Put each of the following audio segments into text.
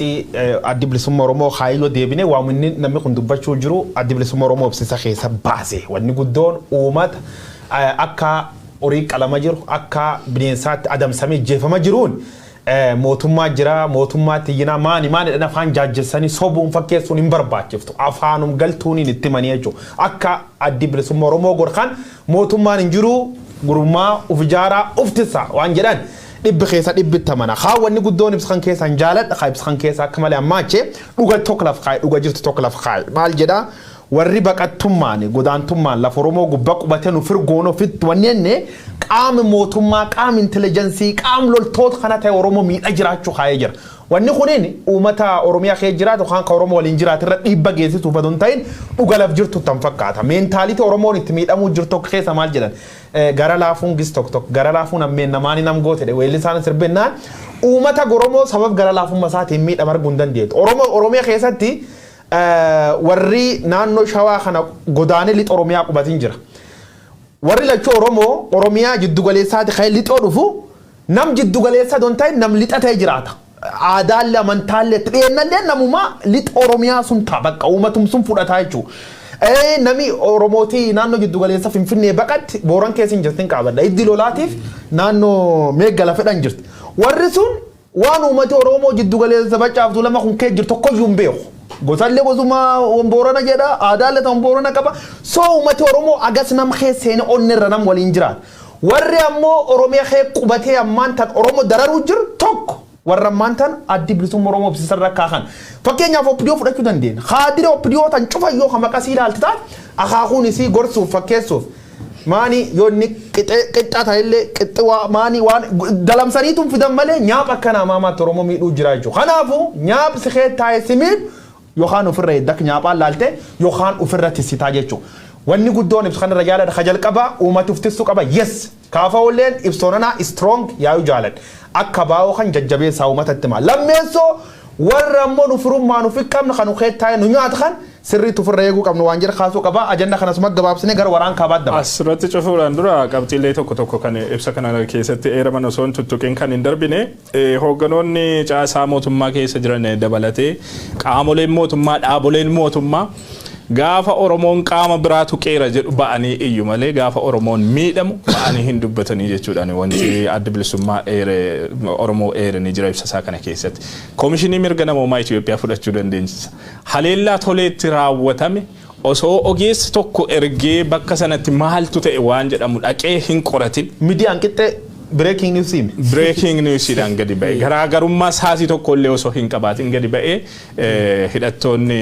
qabxii addi bilisummaa Oromoo haayiloo deebine waamunni namni kun dubbachuu jiru addi bilisummaa Oromoo ibsisa keessa baase wanni guddoon uummata akka horii qalama jiru akka bineensaatti adamsamee jeefama jiruun mootummaa jira mootummaatti yina maani afaan jaajjessanii sobuun fakkeessuun hin barbaachiftu afaanum galtuun itti manii jechuudha akka addi bilisummaa Oromoo gorkan mootummaan hin jiru gurmaa uf jaaraa uftisa waan jedhan dhibbi keessa dhibbitta mana haawwanni guddoon ibsan keessa hin jaaladha ibsan keessa akka malee ammaache dhuga tokko laf kaa'e dhuga jirtu tokko laf kaa'e maal jedha warri baqattummaan godaantummaan lafa Oromoo gubbaa qubatee nu firgoonoo fit wannenne qaama mootummaa qaama intelligensii qaama loltoota kana ta'e Oromoo miidha jiraachuu kaa'ee jira wanni kunin uummata Oromiyaa keessa jiraatu kan ka Oromoo waliin jiraatu irra dhibba geessisu fadon ta'in dhuga laf jirtu tan fakkaata meentaalitii Oromoon itti miidhamuu jirtu keessa maal jedhan gara laafuun gis tokko gara laafuun ammeen namaani nam goote de weellisaan sirbennaan uummata Oromoo sabab gara laafuun masaatiin miidhama arguu hin dandeetu Oromiyaa keessatti warri naannoo Shawaa kana godaanee lixa Oromiyaa qubatin jira warri lachuu Oromoo Oromiyaa jiddu galeessaati ka'ee lixoo dhufu nam jiddu galeessa don ta'e nam lixa ta'e jiraata aadaalle amantaalle xiyyeennallee namuma lixa Oromiyaa sun ta'a bakka uummatum sun fudhataa jechuudha nami Oromooti naannoo jiddu galeessa Finfinnee baqatti Booran keessa hin jirtin qaabadha iddi lolaatiif naannoo Meeggala fedhan jirti warri sun waan uummati Oromoo jiddu galeessa bacaaftu lama kun kee jirtu tokko yuun beeku gosallee bosuma Boorana jedha aadaalle tan Boorana qaba so uummati Oromoo agas nam keesseen onnerra nam waliin jiraat warri ammoo Oromiyaa kee qubatee ammaan tan Oromoo dararuu jiru tokko warra ammaan tan addi bilisummaa Oromoo ibsisarra kaakan fakkeenyaaf oppidiyoo fudhachuu dandeenya haadire oppidiyoo tan cufa yoo maqasii ilaalti taat akaakuun isii gorsuuf fakkeessuuf maani yoonni qixxa ta'ellee qixxi maani waan dalamsaniituun fidan malee nyaap akkana maamaatti Oromoo miidhuu jira jechuudha kanaafuu nyaap sikee taa'e simiin yookaan ofirra eddak nyaaphaan laalte yookaan ofirra tisitaa jechuudha wanni guddoon ibsu kanarra jaalladha khajal qaba uummati uftisuu qaba yes kaafa'ulleen ibsoonana strong yaayu jaalad akka baa'oo kan jajjabeessaa uummatatti maal lammeessoo warra ammoo nu firummaa nu fiqqabna kan ukeettaa'e nu nyaata kan sirriitu ofirra eeguu qabnu waan jira kaasuu qaba ajanda kanasuma gabaabsine gara waraan kaabaat daba asirratti cufuudhaan dura qabxiilee tokko kan ibsa kana keessatti eeraman osoo hin tuttuqin kan hin darbine hoogganoonni caasaa mootummaa keessa jiran dabalatee qaamoleen mootummaa dhaaboleen mootummaa gaafa Oromoon qaama biraatu qeera jedhu ba'anii iyyu malee gaafa Oromoon miidhamu ba'anii hin dubbatanii jechuudhaan wanti adda bilisummaa Oromoo eeranii jira ibsasaa kana keessatti koomishinii mirga namoomaa Itoophiyaa fudhachuu dandeessisa haleellaa toleetti raawwatame osoo ogeessi tokko ergee bakka sanatti maaltu ta'e waan jedhamu dhaqee hin qoratin midiyaan qixxee breaking news dhaan gadi ba'e garaagarummaa saasii tokko illee osoo hin qabaatin gadi ba'e hidhattoonni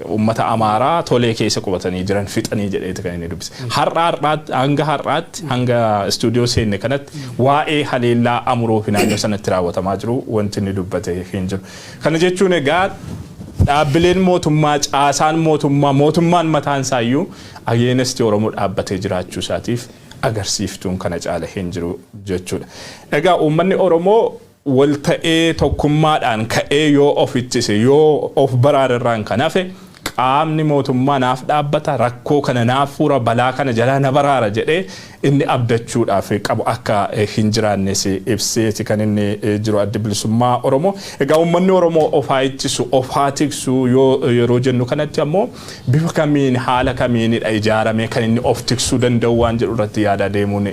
uummata Amaaraa tolee keessa qubatanii jiran fixanii jedheeti kan inni dubbise har'aatti hanga istuudiyoo seenne kanatti waa'ee haleellaa amuroo fi naannoo sanatti raawwatamaa jiru wanti inni dubbate hin jiru kana jechuun egaa dhaabbileen mootummaa caasaan mootummaan mataan isaayyuu ageenestii Oromoo dhaabbatee jiraachuu isaatiif agarsiiftuun kana caala hin jiru jechuudha. Egaa uummanni Oromoo wal ta'ee tokkummaadhaan ka'ee yoo of ittise yoo of baraararraan kan hafe qaamni mootummaa naaf dhaabbata rakkoo kana naaf fuura balaa kana jalaa na baraara jedhee inni abdachuudhaaf qabu akka hin jiraannes ibseeti kan inni jiru adda bilisummaa Oromoo. Egaa uummanni Oromoo ofaa ittisu ofaa tiksu yeroo jennu kanatti ammoo bifa kamiin haala kamiinidha ijaaramee kan inni of tiksuu danda'u waan jedhu irratti yaada deemuun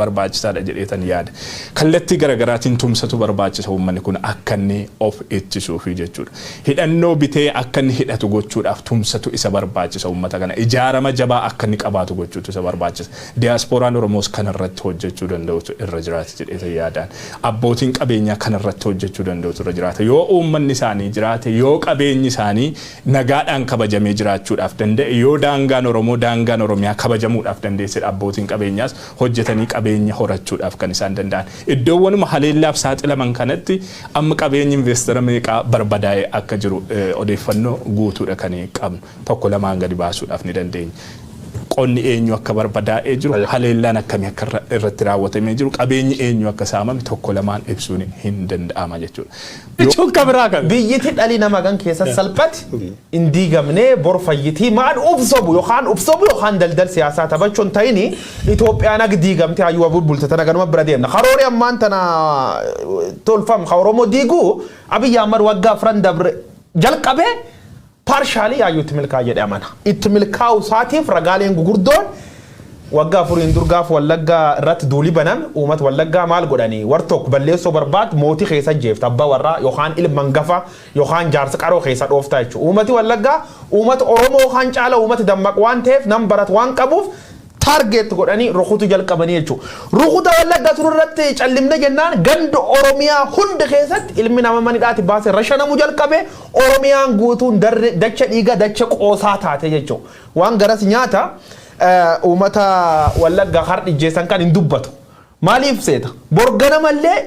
barbaachisaadha jedheetan yaada. Kallattii garaagaraatiin tumsatu barbaachisa uummanni kun akka inni of ittisuufi jechuudha. Hidhannoo bitee akka inni hidhatu gochuudhaaf tumsatu isa barbaachisa uummata kana ijaarama jabaa akka inni qabaatu gochuutu isa barbaachisa. Diasporaan Oromoos kanarratti hojjechuu danda'utu irra jiraata jedheeta yaadaan abbootiin qabeenyaa kanarratti hojjechuu danda'utu irra jiraata yoo uummanni isaanii jiraate yoo qabeenyi isaanii nagaadhaan kabajamee jiraachuudhaaf danda'e yoo daangaan Oromoo daangaan Oromiyaa kabajamuudhaaf dandeesse abbootiin qabeenyaas hojjetanii qabeenya horachuudhaaf kan isaan danda'an iddoowwanuma haleellaaf saaxilaman kanatti amma qabeenyi investara meeqaa barbadaa'ee akka jiru odeeffannoo guutuudha kan qabnu tokko lamaan gadi baasuudhaaf ni dandeenya. qonni eenyu akka barbadaa'ee jiru haleellaan akkamii akka irratti raawwatamee jiru qabeenyi eenyu akka saamame tokko lamaan ibsuun hin danda'ama jechuudha. Jechuun kabiraa kan biyyatti dhalli namaa kan keessa salphate hin diigamnee bor fayyitii maal ubsobu yookaan daldal siyaasaa taphachuun ta'ini Itoophiyaan akka diigamte hayyuu bultatan ganuma bira deemna. Karoori ammaan tana tolfam Oromoo diiguu Abiy Ahmed waggaa afran dabre jalqabee partially ayyuutti milkaa jedhe amana. Itti milkaa'u saatiif ragaaleen gugurdoon waggaa afuriin durgaaf wallaggaa irratti duuli banan uummata wallaggaa maal godhanii war tokko balleessoo barbaad mootii keessa jeefta abbaa warraa yookaan ilma hangafa yookaan jaarsa qaroo keessa dhooftaa jechuudha. Uummati wallaggaa uummata Oromoo kan caala uummata dammaq waan ta'eef nam barat waan qabuuf target godhanii rukutu jalqabanii jechuudha. Rukuta wallaggaa tururratti callimne jennaan ganda Oromiyaa hunda keessatti ilmi nama manidhaati baasee rashanamu jalqabe Oromiyaan guutuun dacha dhiiga dacha qoosaa taate jechuudha. Waan garas nyaata uummata wallaggaa har'i jeessan kan hin dubbatu. Maaliif seeta? Borgana mallee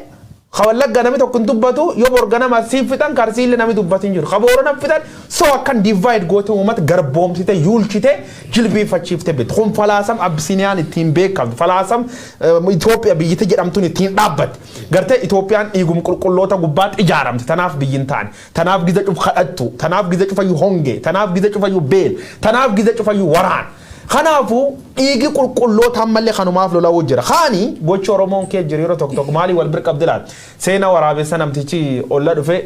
wallaggaa namni tokko hin dubbatu yoo borgana masiif fixan karsiillee namni dubbatu hin jiru. Kaboorona fixan soo akkan divide goote uummata garboomsite yuulchite jilbeeffachiifte bit. Kun falaasam Abbisiniyaan ittiin beekamtu falaasam Itoophiyaa biyyatti jedhamtuun ittiin dhaabbate. Gartee Itoophiyaan dhiigum qulqulloota gubbaatti ijaaramte tanaaf biyyin taane tanaaf giza cufa kadhattu tanaaf giza cufayyuu hongee tanaaf giza cufayyuu beel tanaaf giza cufayyuu waraan. Kanaafu dhiigi qulqulloota ammallee kanumaaf lolaa jira. Kaani gochi Oromoon kee jiru yeroo tokko maalii wal bira qabdilaan seena waraabessa namtichi olla dhufe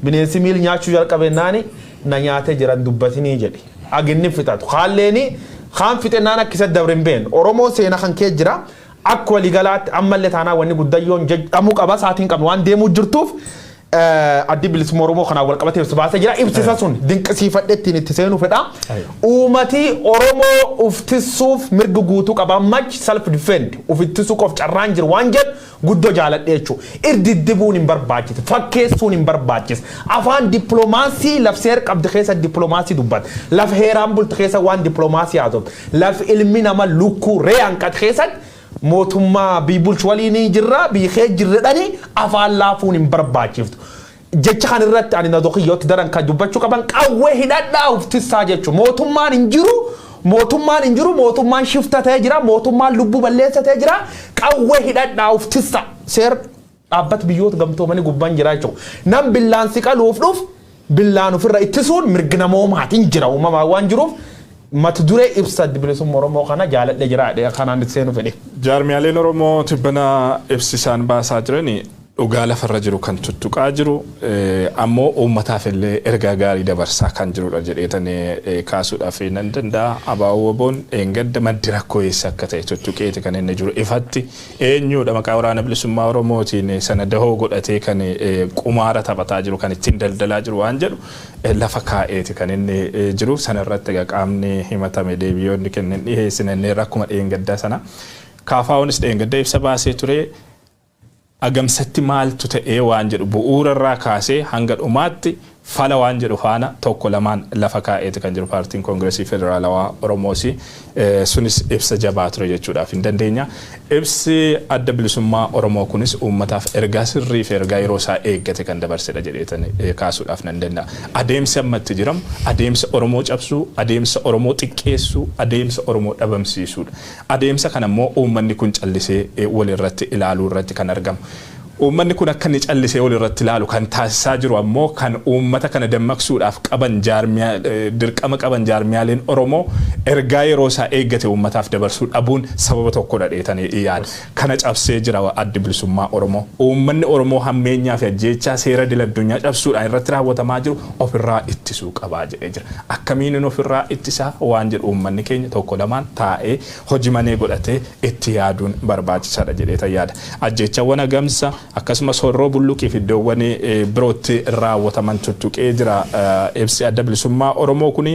bineensi miil nyaachuu jalqabennaani na nyaatee jiran dubbatinii jedhe. Aginni fixatu. Haalleeni kaan fixennaan akkisatti dabrin been Oromoo seena kan kee jira akka waliigalaatti ammallee taanaa wanni guddayyoon jedhamu qaba saatiin qabnu waan deemuu jirtuuf addi bilisummaa Oromoo kana wal qabatee baasee jira ibsisa sun dinqisiifadheettiin itti seenu fedha. Uummati Oromoo uftisuuf mirga guutuu qaba mach self defend uftisuuf of carraan jiru waan jedhu guddoo jaaladhe jechuudha. Irdiddibuun hin barbaachisu fakkeessuun hin barbaachisu afaan dippiloomaasii lafseer qabdi keessa dippiloomaasii dubbata laf heeraan bulti keessa waan dippiloomaasii haasoftu laf ilmi nama lukkuu re'aan qat keessatti mootummaa biibulch waliin jirra biikee jirredhani afaan laafuun hin barbaachiftu. Jecha kan irratti ani na doqiyyooti daran kan dubbachuu qaban qawwee hidhadhaa uftisaa jechuudha. Mootummaan hin jiru mootummaan shifta ta'ee jira mootummaan lubbuu balleessa ta'ee jira qawwee hidhadhaa uftisa seer dhaabbata biyyoota gamtoomanii gubbaan jira jechuudha. Nam billaan si qaluuf dhuf billaan ofirra ittisuun mirga namoomaatiin jira uumamaa waan jiruuf mata duree ibsa bilisummaa Oromoo kana jaaladhe jiraadhe kanaan itti seenu fedhe. Jaarmiyaaleen Oromoo tibbana ibsisaan baasaa jiranii dhugaa lafarra jiru kan tuttuqaa jiru ammoo uummataaf illee ergaa gaarii dabarsaa kan jirudha jedheetanii kaasuudhaaf nan danda'a. Abaawwaboon eengadda maddi rakkoo eessa akka ta'e tuttuqeeti kan inni jiru ifatti eenyudha maqaa waraana bilisummaa Oromootiin sana dahoo godhatee kan qumaara taphataa jiru kan ittiin daldalaa jiru waan jedhu lafa kaa'eeti kan inni jiru sanarratti qaamni himatame deebiyoonni kennan dhiheessinannee rakkuma dheengaddaa sana kaafaa'uunis dheengadda ibsa baasee ture. Agamsatti maaltu ta'ee waan jedhu bu'uura irraa kaasee hanga dhumaatti fala waan jedhu faana tokko lamaan lafa kaa'eeti kan jiru paartiin koongireesii federaalawaa Oromoosi sunis ibsa jabaa ture jechuudhaaf hin dandeenya. Ibsi adda bilisummaa Oromoo kunis uummataaf ergaa sirrii fi ergaa yeroo isaa eeggate kan dabarsedha jedheetan kaasuudhaaf nan danda'a. Adeemsi ammatti jiramu adeemsa Oromoo cabsuu, adeemsa Oromoo xiqqeessuu, adeemsa Oromoo dhabamsiisuudha. Adeemsa kanammoo uummanni kun callisee walirratti ilaaluu irratti kan argamu. Uummanni kun akka inni callisee walirratti ilaalu kan taasisaa jiru ammoo kan uummata kana dammaqsuudhaaf qaban dirqama qaban jaarmiyaaleen Oromoo ergaa yeroo isaa eeggate uummataaf dabarsuu dhabuun sababa tokko dhadheetanii yaada. Kana cabsee jira addi bilisummaa Oromoo. Uummanni Oromoo hammeenyaa fi ajjeechaa seera idil-addunyaa cabsuudhaan irratti raawwatamaa jiru ofirraa ittisuu qabaa jedhee jira. Akkamiin ofirraa ittisaa waan jedhu uummanni keenya tokko lamaan taa'ee hojii manee godhatee itti yaaduun barbaachisaadha jedheetan yaada. Ajjeechawwan agamsa akkasumas horroo bulluqii fi iddoowwan birootti raawwataman tuttuqee jira. Ibsi adda bilisummaa Oromoo kuni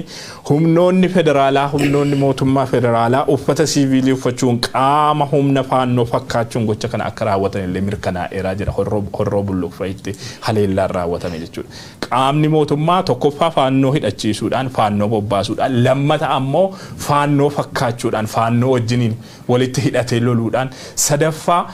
humnoonni federaalaa humnoonni mootummaa federaalaa uffata siivilii uffachuun qaama humna faannoo fakkaachuun gocha kana akka raawwatan illee mirkanaa'eeraa jira. Horroo bulluqfa'itti haleellaan raawwatame jechuudha. Qaamni mootummaa tokkoffaa faannoo hidhachiisuudhaan faannoo bobbaasuudhaan lammata ammoo faannoo fakkaachuudhaan faannoo wajjiniin walitti hidhatee loluudhaan sadaffaa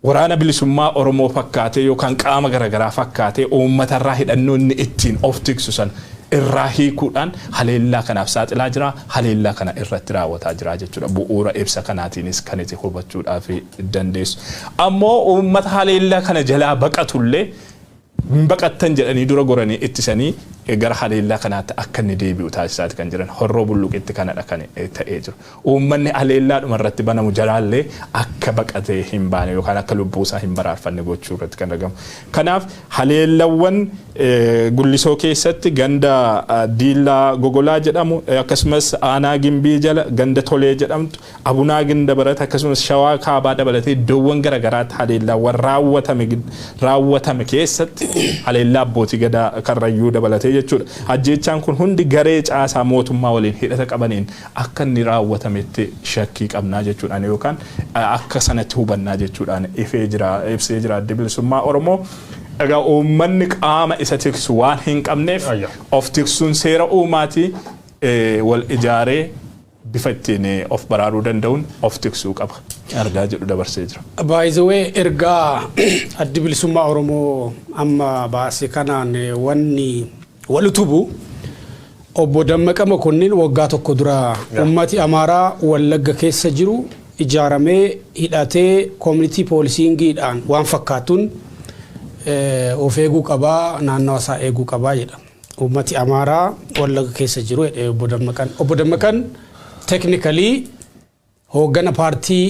waraana bilisummaa Oromoo fakkaatee yookaan qaama garagaraa fakkaatee uummatarraa hidhannoonni ittiin of tiksu san irraa hiikuudhaan haleellaa kanaaf saaxilaa jira haleellaa kana irratti raawwataa jira jechuudha bu'uura ibsa kanaatiinis kan itti hubachuudhaaf dandeessu ammoo uummata haleellaa kana jalaa baqatullee baqattan jedhanii dura goranii ittisanii gara haleellaa kanaatti akka inni deebi'u taasisaati kan jiran horroo bulluqitti kanadha kan ta'ee jiru uummanni haleellaadhuma irratti banamu jalaallee akka baqatee hin baane yookaan akka lubbuusaa hin baraarfanne gochuu irratti kan argamu kanaaf haleellawwan gullisoo keessatti ganda diillaa gogolaa jedhamu akkasumas aanaa gimbii jala ganda tolee jedhamtu abunaa ginda barata akkasumas shawaa kaabaa dabalatee iddoowwan garagaraatti haleellaawwan raawwatame keessatti haleellaa abbootii gadaa karrayyuu dabalatee jechuudha ajjeechaan kun hundi garee caasaa mootummaa waliin hidhata qabaniin akka inni raawwatametti shakkii qabnaa jechuudhaan yookaan akka sanatti hubannaa jechuudhaan ibsee jira adda bilisummaa Oromoo egaa uummanni qaama isa tiksu waan hin qabneef of tiksuun seera uumaatii wal ijaaree bifa ittiin of baraaruu danda'uun of tiksuu qaba argaa jedhu dabarsee jira. By the way ergaa adda bilisummaa Oromoo amma baase kanaan wanni wal utubu obbo Dammaqa Mokonnin waggaa tokko dura ummati Amaaraa Wallagga keessa jiru ijaaramee hidhatee community policingidhaan waan fakkaatuun of eeguu qabaa naannoo isaa eeguu qabaa jedha. Ummati Amaaraa Wallagga keessa jiru obbo Dammaqan. Obbo Dammaqan technically hoggana paartii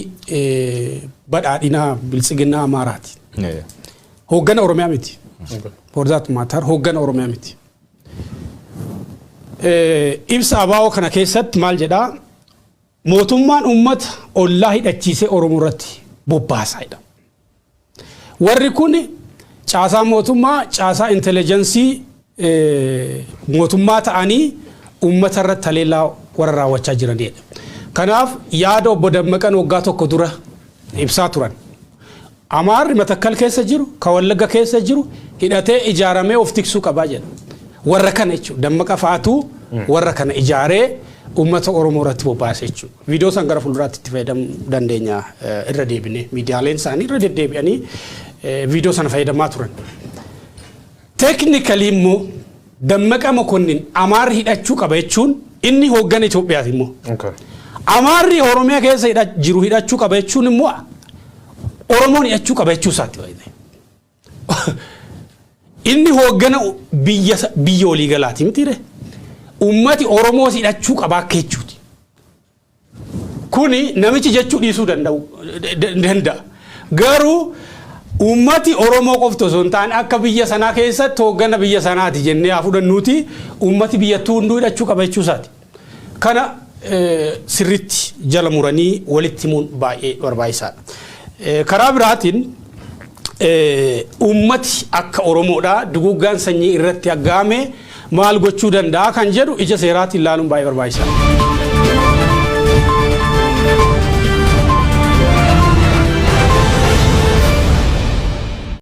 badhaadhinaa biltsiginnaa Amaaraati. Hoggana Oromiyaa miti. For that matter hoggana Oromiyaa miti. Ibsa abaa'oo kana keessatti maal jedhaa mootummaan ummata ollaa hidhachiisee Oromoo irratti bobbaasaa jedha. Warri kun caasaa mootummaa caasaa intelligensii mootummaa ta'anii ummata irratti haleellaa warra raawwachaa jiranidha. Kanaaf yaada obbo Dammaqan waggaa tokko dura ibsaa turan. Amaarri Matakkal keessa jiru ka Wallagga keessa jiru hidhatee ijaaramee of tiksuu qabaa jedha. Warra kana jechuudha Dammaqa faatu warra kana ijaaree ummata Oromoo irratti bobbaasee jechuudha. Viidiyoo san gara fuulduraatti itti fayyadamuu dandeenya irra deebinee miidiyaaleen isaanii irra deddeebi'anii viidiyoo sana fayyadamaa turan. Technically immoo Dammaqa Mokonnin Amaarri hidhachuu qaba jechuun inni hooggana Itoophiyaati immoo. Amaarri Oromiyaa keessa jiru hidhachuu qaba jechuun immoo Oromoon hidhachuu qaba jechuu isaati. Inni hooggana biyya olii galaati mitiire. Ummati Oromoo hidhachuu qaba akka jechuuti. Kuni namichi jechuu dhiisuu danda'a. Garuu ummati Oromoo qofti osoo hin taane akka biyya sanaa keessatti hooggana biyya sanaati jennee haa fudhannuuti ummati biyyattuu hunduu hidhachuu qaba jechuu isaati. Kana sirriitti jala muranii walitti himuun baay'ee barbaachisaadha. Karaa biraatiin ummati akka Oromoodha duguuggaan sanyii irratti aggaame maal gochuu danda'a kan jedhu ija seeraatiin ilaaluun baay'ee barbaachisaadha.